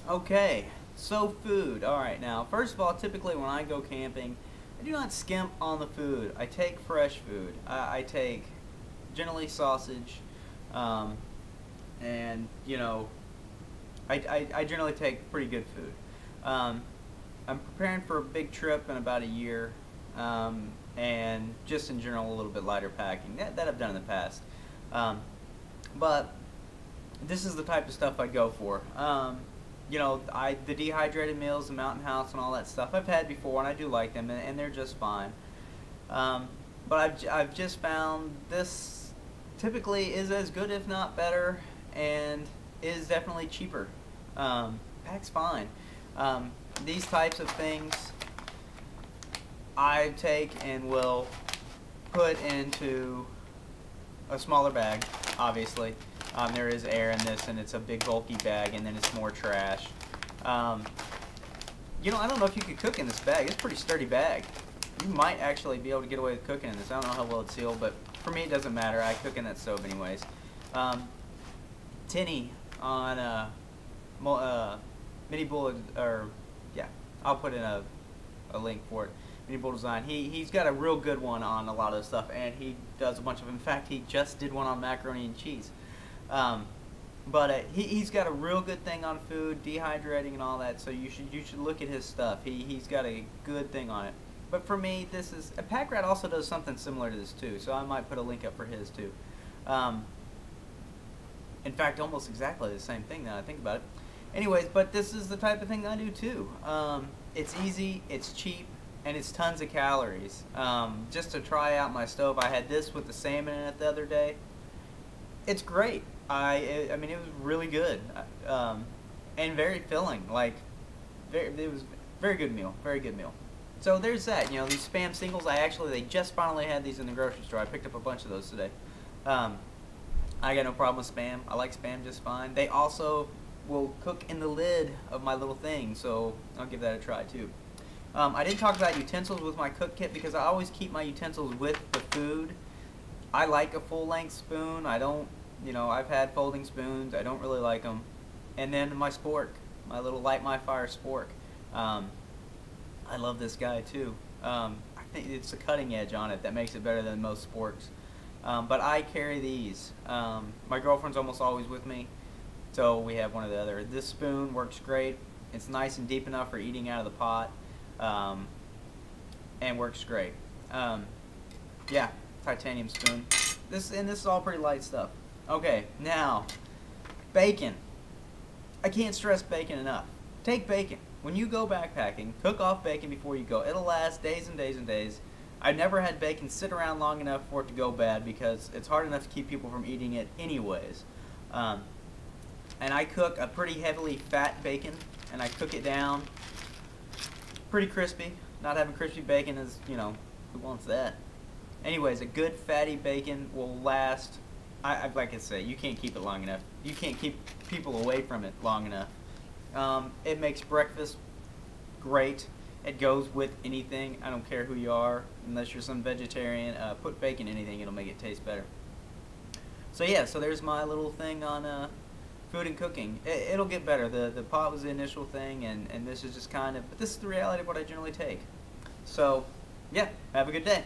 Okay, so food. Alright, now, first of all, typically when I go camping, I do not skimp on the food. I take fresh food. I take generally sausage, um, and, I generally take pretty good food. Um, I'm preparing for a big trip in about a year, and just in general a little bit lighter packing. That I've done in the past. Um, but this is the type of stuff I go for. The dehydrated meals, the Mountain House, and all that stuff I've had before, and I do like them, and they're just fine. But I've just found this typically is as good, if not better, and is definitely cheaper. Pack's fine. These types of things I take and will put into a smaller bag, obviously. There is air in this, and it's a big bulky bag, and then it's more trash. I don't know if you could cook in this bag. It's a pretty sturdy bag. You might actually be able to get away with cooking in this. I don't know how well it's sealed, but for me it doesn't matter. I cook in that stove anyways. Tinny on Mini Bull, I'll put in a link for it. Mini Bull Design. He's got a real good one on a lot of stuff, and he does a bunch of. In fact, he just did one on macaroni and cheese. He's got a real good thing on food, dehydrating and all that. So you should look at his stuff. He's got a good thing on it. But for me, this is a Pack Rat also does something similar to this too. So I might put a link up for his too. In fact, almost exactly the same thing now I think about it. Anyways, but this is the type of thing I do too. It's easy, it's cheap, and it's tons of calories. Just to try out my stove, I had this with the salmon in it the other day. It's great. I mean, it was really good, and very filling. It was very good meal. Very good meal. So there's that. These Spam singles. They just finally had these in the grocery store. I picked up a bunch of those today. I got no problem with Spam. I like Spam just fine. They also will cook in the lid of my little thing, so I'll give that a try too. I didn't talk about utensils with my cook kit because I always keep my utensils with the food. I like a full-length spoon. I don't, I've had folding spoons. I don't really like them. And then my spork, my little Light My Fire spork. I love this guy too. I think it's the cutting edge on it that makes it better than most sporks. But I carry these. My girlfriend's almost always with me, so we have one or the other. This spoon works great. It's nice and deep enough for eating out of the pot, and works great. Yeah, titanium spoon. This is all pretty light stuff. Okay, now bacon. I can't stress bacon enough. Take bacon. When you go backpacking, cook off bacon before you go. It'll last days and days and days. I've never had bacon sit around long enough for it to go bad because it's hard enough to keep people from eating it anyways. And I cook a pretty heavily fat bacon, and I cook it down pretty crispy. Not having crispy bacon is, who wants that? Anyways, a good fatty bacon will last. Like I say, you can't keep it long enough. You can't keep people away from it long enough. It makes breakfast great. It goes with anything. I don't care who you are, unless you're some vegetarian. Put bacon in anything, it'll make it taste better. So yeah, so there's my little thing on food and cooking. It'll get better. The pot was the initial thing, and this is just but this is the reality of what I generally take. So yeah, have a good day.